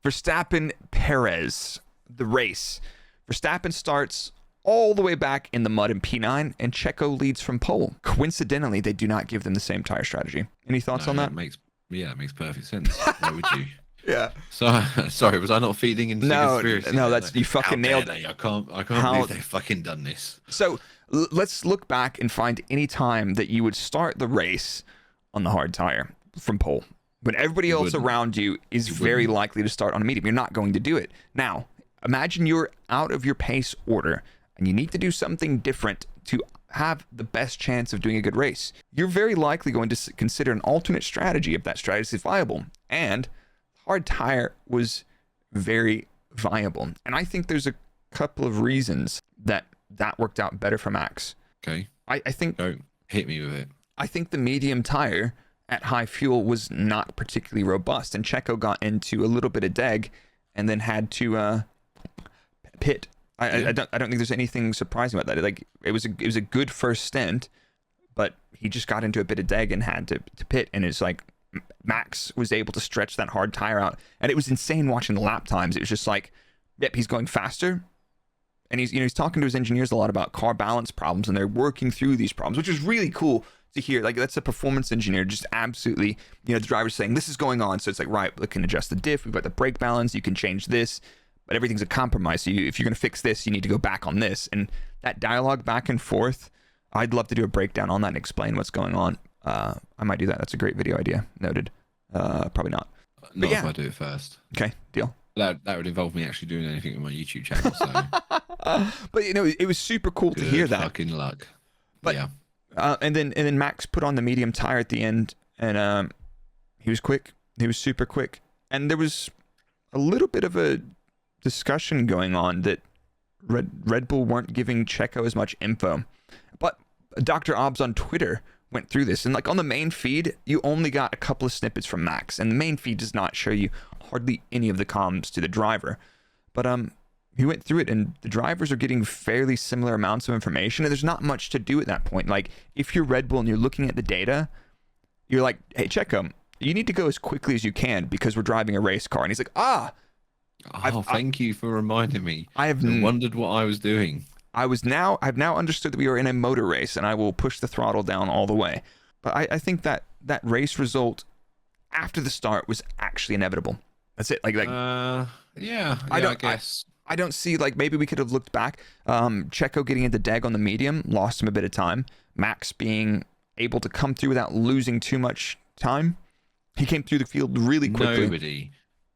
Verstappen, Perez, the race. Verstappen starts all the way back in the mud in P9, and Checo leads from pole. Coincidentally, they do not give them the same tire strategy. Any thoughts on that? It makes perfect sense. Why would you? Yeah. So sorry, was I not feeding into the conspiracy? No, that's you fucking nailed it. I can't believe they fucking done this. So let's look back and find any time that you would start the race on the hard tire from pole when everybody else around you is very likely to start on a medium. You're not going to do it. Now, imagine you're out of your pace order and you need to do something different to have the best chance of doing a good race. You're very likely going to consider an alternate strategy if that strategy is viable. And hard tire was very viable. And I think there's a couple of reasons that worked out better for Max. Okay. I think... Don't hit me with it. I think the medium tire at high fuel was not particularly robust. And Checo got into a little bit of deg and then had to pit. I don't think there's anything surprising about that. Like it was a good first stint, but he just got into a bit of deg and had to pit. And it's like Max was able to stretch that hard tire out, and it was insane watching the lap times. It was just like, yep, he's going faster, and he's talking to his engineers a lot about car balance problems, and they're working through these problems, which is really cool to hear. Like that's a performance engineer, just absolutely, the driver's saying this is going on, so it's like, right, we can adjust the diff, we've got the brake balance, you can change this. But everything's a compromise. So if you're going to fix this, you need to go back on this. And that dialogue back and forth, I'd love to do a breakdown on that and explain what's going on. I might do that. That's a great video idea. Noted. Probably not. Not if I do it first. Okay, deal. That would involve me actually doing anything with my YouTube channel. So. But it was super cool to hear that. Fucking luck. But yeah. And then Max put on the medium tire at the end, and he was quick. He was super quick. And there was a little bit of a discussion going on that Red Bull weren't giving Checo as much info, but Dr. Obbs on Twitter went through this, and like on the main feed you only got a couple of snippets from Max, and the main feed does not show you hardly any of the comms to the driver, but he went through it, and the drivers are getting fairly similar amounts of information, and there's not much to do at that point. Like if you're Red Bull and you're looking at the data, you're like, hey Checo, you need to go as quickly as you can because we're driving a race car. And he's like, thank you for reminding me. I have wondered what I was doing. I've now understood that we are in a motor race, and I will push the throttle down all the way. But I think that race result after the start was actually inevitable. That's it. Yeah, I guess. I don't see, like, maybe we could have looked back. Checo getting into deg on the medium lost him a bit of time. Max being able to come through without losing too much time. He came through the field really quickly.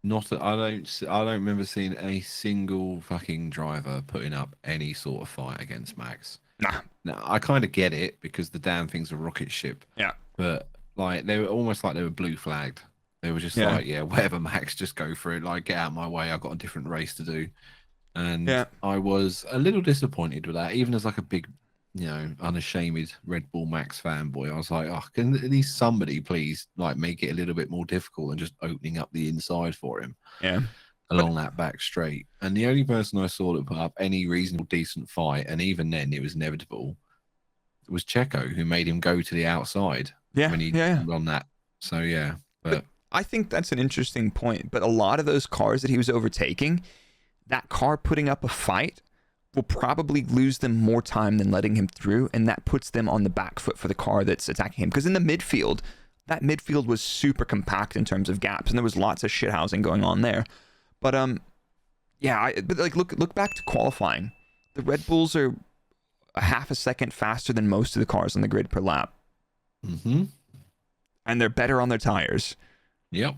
I don't remember seeing a single fucking driver putting up any sort of fight against Max. Nah. Now, I kind of get it because the damn thing's a rocket ship. Yeah. But like they were almost like they were blue flagged. They were just like, yeah, whatever, Max, just go for it. Like, get out of my way. I've got a different race to do. And I was a little disappointed with that, even as like a big, unashamed Red Bull Max fanboy. I was like, oh, can at least somebody please like make it a little bit more difficult than just opening up the inside for him along that back straight. And the only person I saw that put up any reasonable decent fight, and even then it was inevitable, was Checo, who made him go to the outside when he on that. So but I think that's an interesting point. But a lot of those cars that he was overtaking, that car putting up a fight will probably lose them more time than letting him through, and that puts them on the back foot for the car that's attacking him. Because in the midfield, that midfield was super compact in terms of gaps, and there was lots of shithousing going on there. But look back to qualifying. The Red Bulls are a half a second faster than most of the cars on the grid per lap. Mm-hmm. And they're better on their tires. Yep.